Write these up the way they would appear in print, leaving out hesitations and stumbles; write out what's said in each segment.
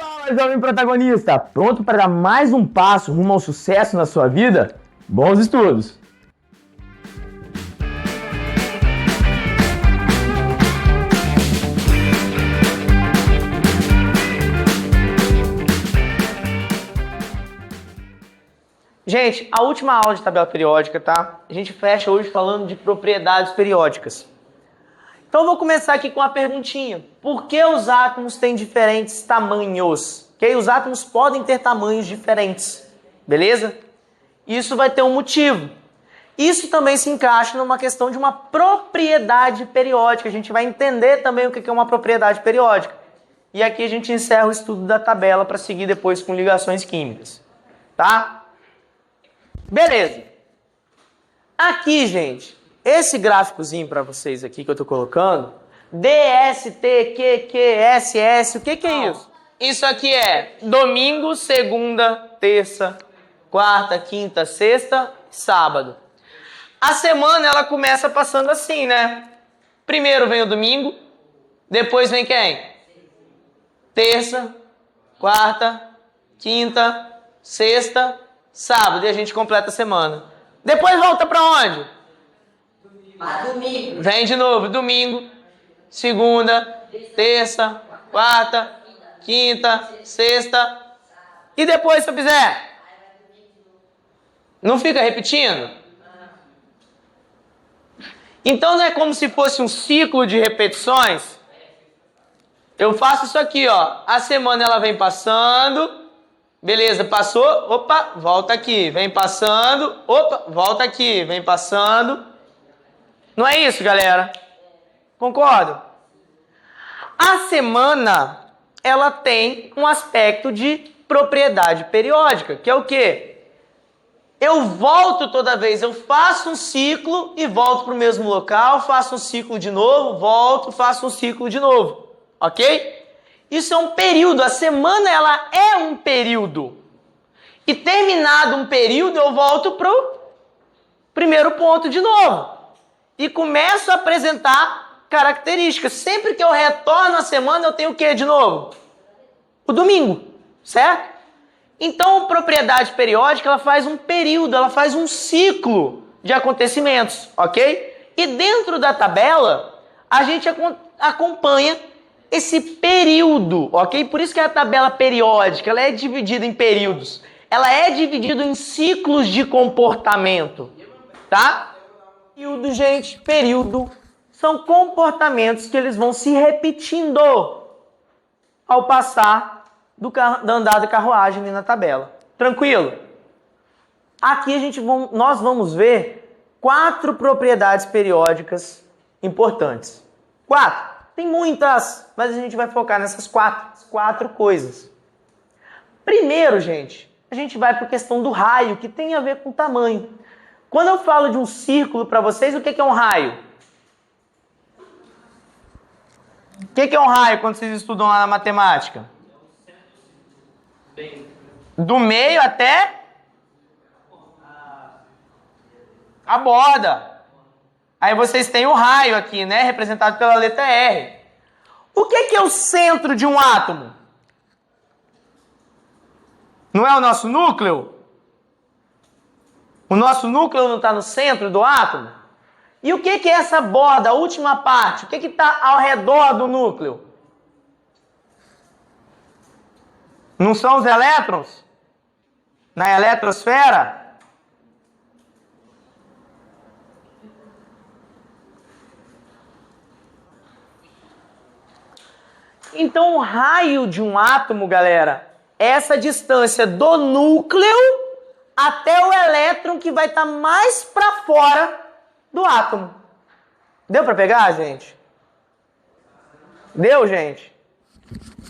Fala, jovem protagonista! Pronto para dar mais um passo rumo ao sucesso na sua vida? Bons estudos! Gente, a última aula de tabela periódica, tá? A gente fecha hoje falando de propriedades periódicas. Então eu vou começar aqui com uma perguntinha. Por que os átomos têm diferentes tamanhos? Que os átomos podem ter tamanhos diferentes, beleza? Isso vai ter um motivo. Isso também se encaixa numa questão de uma propriedade periódica. A gente vai entender também o que é uma propriedade periódica. E aqui a gente encerra o estudo da tabela para seguir depois com ligações químicas, tá? Beleza. Aqui, gente, esse gráficozinho para vocês aqui que eu tô colocando, DST, SS, o que é isso? Isso aqui é domingo, segunda, terça, quarta, quinta, sexta, sábado. A semana ela começa passando assim, né? Primeiro vem o domingo, depois vem quem? Terça, quarta, quinta, sexta, sábado, e a gente completa a semana. Depois volta para onde? Domingo. Vem de novo, domingo, segunda, terça, quarta, quinta, sexta. E depois, se eu fizer? Não fica repetindo? Então não é como se fosse um ciclo de repetições? Eu faço isso aqui, ó. A semana ela vem passando. Beleza, passou, opa, volta aqui, vem passando, opa, volta aqui, vem passando. Não é isso, galera? Concordo? A semana, ela tem um aspecto de propriedade periódica, que é o quê? Eu volto toda vez, eu faço um ciclo e volto para o mesmo local, faço um ciclo de novo, volto, faço um ciclo de novo, ok? Isso é um período, a semana ela é um período. E terminado um período, eu volto para o primeiro ponto de novo. E começo a apresentar características. Sempre que eu retorno a semana, eu tenho o que de novo? O domingo, certo? Então, a propriedade periódica, ela faz um período, ela faz um ciclo de acontecimentos, ok? E dentro da tabela, a gente acompanha esse período, ok? Por isso que a tabela periódica, ela é dividida em períodos. Ela é dividida em ciclos de comportamento, tá? Período, gente, período são comportamentos que eles vão se repetindo ao passar da andar da carruagem ali na tabela. Tranquilo? Aqui nós vamos ver 4 propriedades periódicas importantes. 4. Tem muitas, mas a gente vai focar nessas quatro coisas. Primeiro, gente, a gente vai para a questão do raio, que tem a ver com tamanho. Quando eu falo de um círculo para vocês, o que é um raio? O que é um raio quando vocês estudam lá na matemática? Do meio até a borda. Aí vocês têm o raio aqui, né? Representado pela letra R. O que é o centro de um átomo? Não é o nosso núcleo? O nosso núcleo não está no centro do átomo? E o que é essa borda, a última parte? O que está ao redor do núcleo? Não são os elétrons? Na eletrosfera? Então, o raio de um átomo, galera, é essa distância do núcleo até o elétron que vai estar mais para fora do átomo. Deu para pegar, gente? Deu, gente?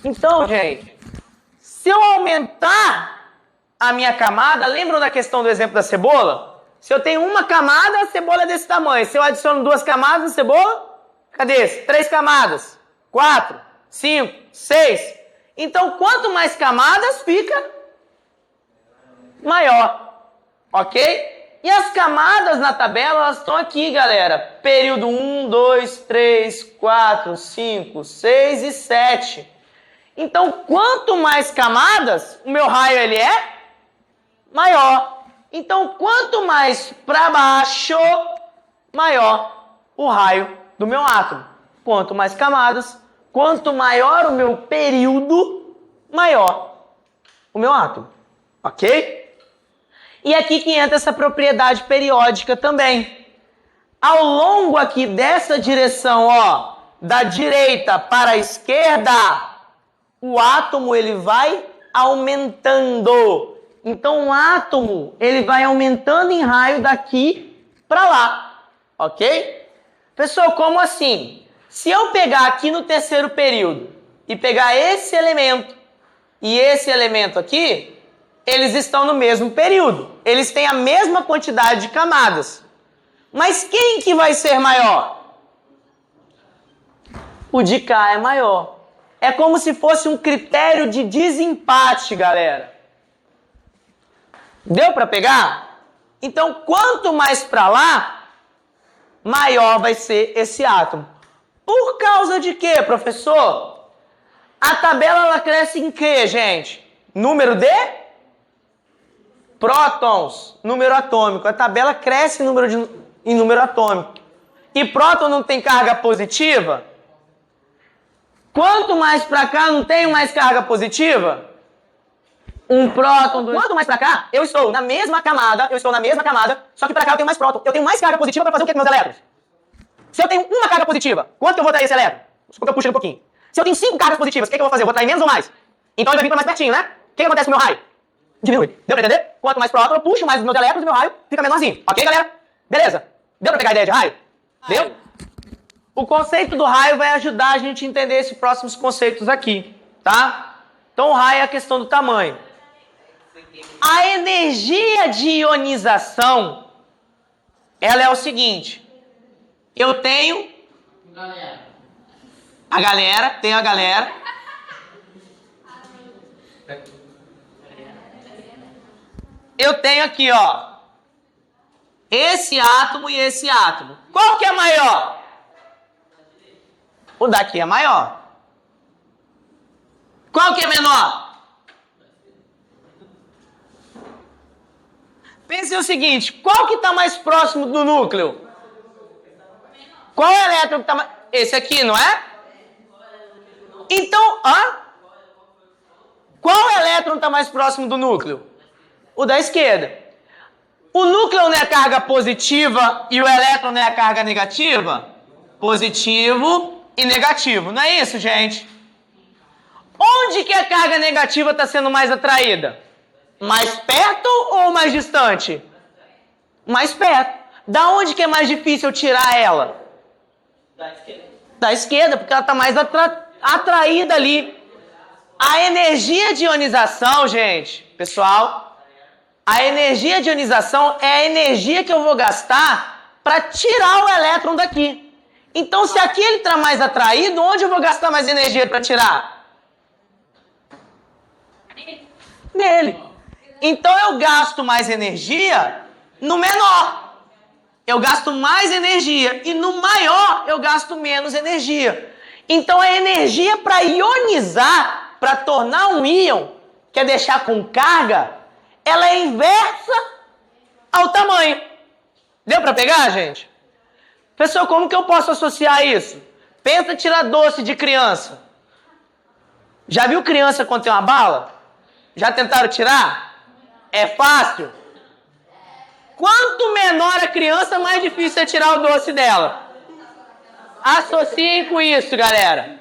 Então, gente, se eu aumentar a minha camada, lembram da questão do exemplo da cebola? Se eu tenho uma camada, a cebola é desse tamanho. Se eu adiciono 2 camadas na cebola, cadê esse? 3 camadas, 4, 5, 6. Então, quanto mais camadas, fica maior, ok? E as camadas na tabela, elas estão aqui, galera. Período 1, 2, 3, 4, 5, 6 e 7. Então, quanto mais camadas, o meu raio ele é maior. Então, quanto mais para baixo, maior o raio do meu átomo. Quanto mais camadas, quanto maior o meu período, maior o meu átomo. Ok? E aqui que entra essa propriedade periódica também. Ao longo aqui dessa direção, ó, da direita para a esquerda, o átomo ele vai aumentando. Então o átomo ele vai aumentando em raio daqui para lá, ok? Pessoal, como assim? Se eu pegar aqui no terceiro período e pegar esse elemento e esse elemento aqui, eles estão no mesmo período. Eles têm a mesma quantidade de camadas. Mas quem que vai ser maior? O de cá é maior. É como se fosse um critério de desempate, galera. Deu para pegar? Então, quanto mais para lá, maior vai ser esse átomo. Por causa de quê, professor? A tabela ela cresce em quê, gente? Número de prótons, número atômico. A tabela cresce em número atômico. E próton não tem carga positiva? Quanto mais para cá, não tenho mais carga positiva? Um próton, quanto mais para cá, eu estou na mesma camada, só que para cá eu tenho mais próton. Eu tenho mais carga positiva para fazer o que com meus elétrons? Se eu tenho uma carga positiva, quanto que eu vou atrair esse elétron? Porque eu puxo um pouquinho. Se eu tenho 5 cargas positivas, o que eu vou fazer? Eu vou atrair menos ou mais? Então ele vai vir para mais pertinho, né? O que acontece com o meu raio? Diminui. Deu para entender? Quanto mais próton eu puxo, mais os meus elétrons e meu raio fica menorzinho. Ok, galera? Beleza? Deu para pegar a ideia de raio? Deu? O conceito do raio vai ajudar a gente a entender esses próximos conceitos aqui, tá? Então o raio é a questão do tamanho. A energia de ionização, ela é o seguinte. Eu tenho a galera. Eu tenho aqui, ó, esse átomo e esse átomo. Qual que é maior? O daqui é maior. Qual que é menor? Pense o seguinte, qual que está mais próximo do núcleo? Qual é o elétron que está mais... Esse aqui, não é? Então, qual elétron está mais próximo do núcleo? O da esquerda. O núcleo não é a carga positiva e o elétron não é a carga negativa? Positivo e negativo, não é isso, gente? Onde que a carga negativa está sendo mais atraída? Mais perto ou mais distante? Mais perto. Da onde que é mais difícil eu tirar ela? Da esquerda. Da esquerda, porque ela está mais atraída ali. A energia de ionização, gente, pessoal, a energia de ionização é a energia que eu vou gastar para tirar o elétron daqui. Então, se aqui ele está mais atraído, onde eu vou gastar mais energia para tirar? Nele. Então, eu gasto mais energia no menor. Eu gasto mais energia. E no maior, eu gasto menos energia. Então, a energia para ionizar, para tornar um íon, que é deixar com carga, ela é inversa ao tamanho. Deu para pegar, gente? Pessoal, como que eu posso associar isso? Pensa tirar doce de criança. Já viu criança quando tem uma bala? Já tentaram tirar? É fácil? Quanto menor a criança, mais difícil é tirar o doce dela. Associem com isso, galera.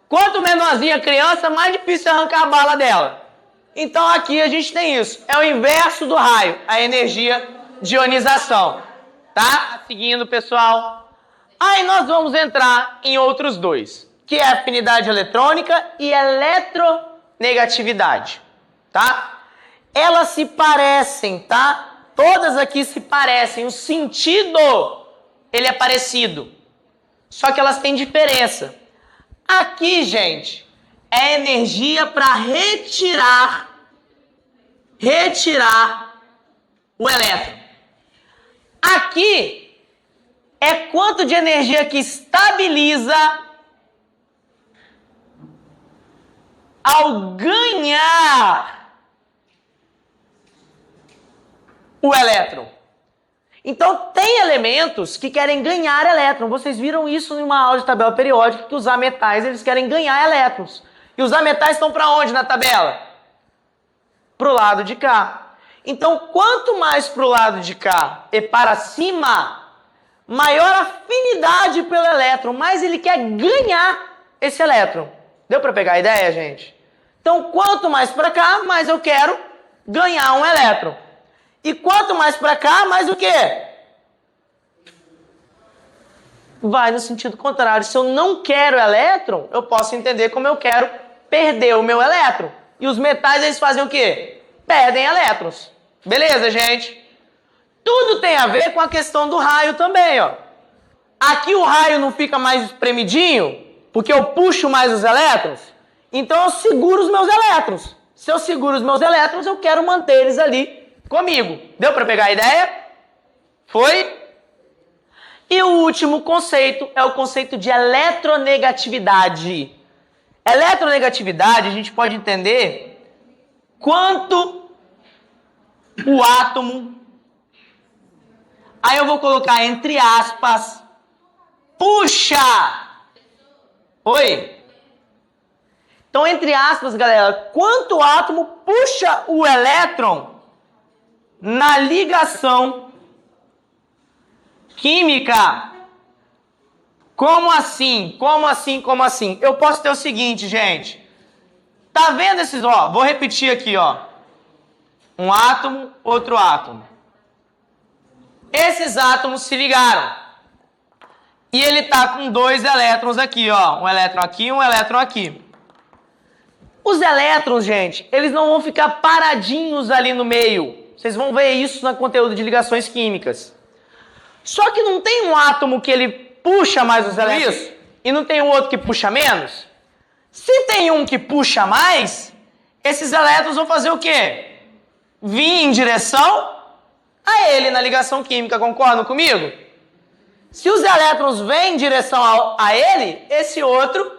Quanto menorzinha a criança, mais difícil é arrancar a bala dela. Então aqui a gente tem isso. É o inverso do raio, a energia de ionização. Tá? Seguindo, pessoal. Aí nós vamos entrar em outros dois, que é a afinidade eletrônica e eletronegatividade. Tá? Elas se parecem, tá? Todas aqui se parecem. O sentido, ele é parecido. Só que elas têm diferença. Aqui, gente, é energia para retirar o elétron. Aqui é quanto de energia que estabiliza ao ganhar o elétron. Então, tem elementos que querem ganhar elétron. Vocês viram isso em uma aula de tabela periódica, que os ametais eles querem ganhar elétrons. E os ametais estão para onde na tabela? Para o lado de cá. Então, quanto mais para o lado de cá e para cima, maior afinidade pelo elétron, mais ele quer ganhar esse elétron. Deu para pegar a ideia, gente? Então, quanto mais para cá, mais eu quero ganhar um elétron. E quanto mais para cá, mais o quê? Vai no sentido contrário. Se eu não quero elétron, eu posso entender como eu quero perder o meu elétron. E os metais, eles fazem o quê? Perdem elétrons. Beleza, gente? Tudo tem a ver com a questão do raio também, ó. Aqui o raio não fica mais espremidinho, porque eu puxo mais os elétrons. Então eu seguro os meus elétrons. Se eu seguro os meus elétrons, eu quero manter eles ali comigo. Deu para pegar a ideia? Foi? E o último conceito é o conceito de eletronegatividade. Eletronegatividade, a gente pode entender quanto o átomo, aí eu vou colocar entre aspas, puxa. Oi? Então, entre aspas, galera, quanto o átomo puxa o elétron na ligação química. Como assim? Como assim? Como assim? Eu posso ter o seguinte, gente. Tá vendo esses, ó? Vou repetir aqui, ó. Um átomo, outro átomo. Esses átomos se ligaram. E ele tá com dois elétrons aqui, ó. Um elétron aqui e um elétron aqui. Os elétrons, gente, eles não vão ficar paradinhos ali no meio. Vocês vão ver isso no conteúdo de ligações químicas. Só que não tem um átomo que ele puxa mais os elétrons e não tem um outro que puxa menos? Se tem um que puxa mais, esses elétrons vão fazer o quê? Vir em direção a ele na ligação química, concordam comigo? Se os elétrons vêm em direção a ele, esse outro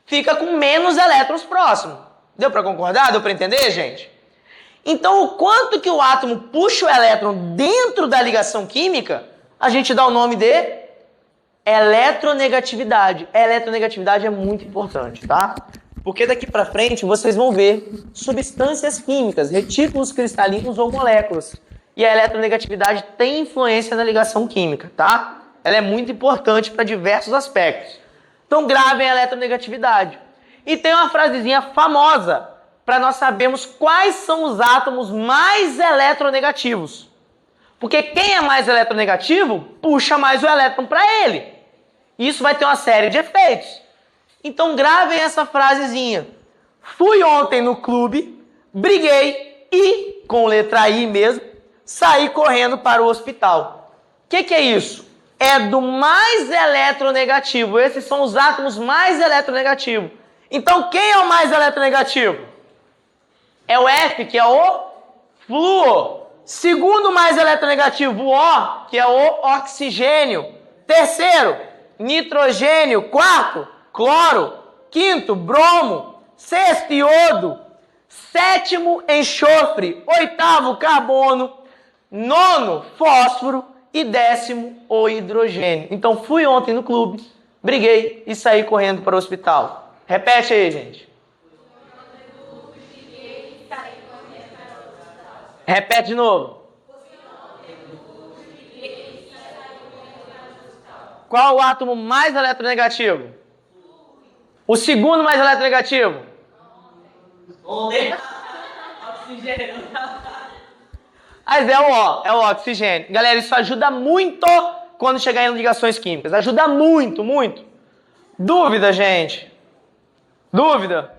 fica com menos elétrons próximo. Deu para concordar? Deu para entender, gente? Então, o quanto que o átomo puxa o elétron dentro da ligação química, a gente dá o nome de eletronegatividade. A eletronegatividade é muito importante, tá? Porque daqui para frente vocês vão ver substâncias químicas, retículos cristalinos ou moléculas. E a eletronegatividade tem influência na ligação química, tá? Ela é muito importante para diversos aspectos. Então gravem a eletronegatividade. E tem uma frasezinha famosa para nós sabermos quais são os átomos mais eletronegativos. Porque quem é mais eletronegativo, puxa mais o elétron para ele. Isso vai ter uma série de efeitos. Então gravem essa frasezinha. Fui ontem no clube, briguei e, com letra I mesmo, saí correndo para o hospital. O que é isso? É do mais eletronegativo. Esses são os átomos mais eletronegativos. Então quem é o mais eletronegativo? É o F, que é o flúor. Segundo mais eletronegativo, o O, que é o oxigênio. Terceiro, nitrogênio. Quarto, cloro. Quinto, bromo. Sexto, iodo. Sétimo, enxofre. Oitavo, carbono. Nono, fósforo. E décimo, o hidrogênio. Então, fui ontem no clube, briguei e saí correndo para o hospital. Repete aí, gente. Repete de novo. Qual o átomo mais eletronegativo? O segundo mais eletronegativo? Oxigênio. Mas é o oxigênio. Galera, isso ajuda muito quando chegar em ligações químicas. Ajuda muito, muito. Dúvida, gente? Dúvida?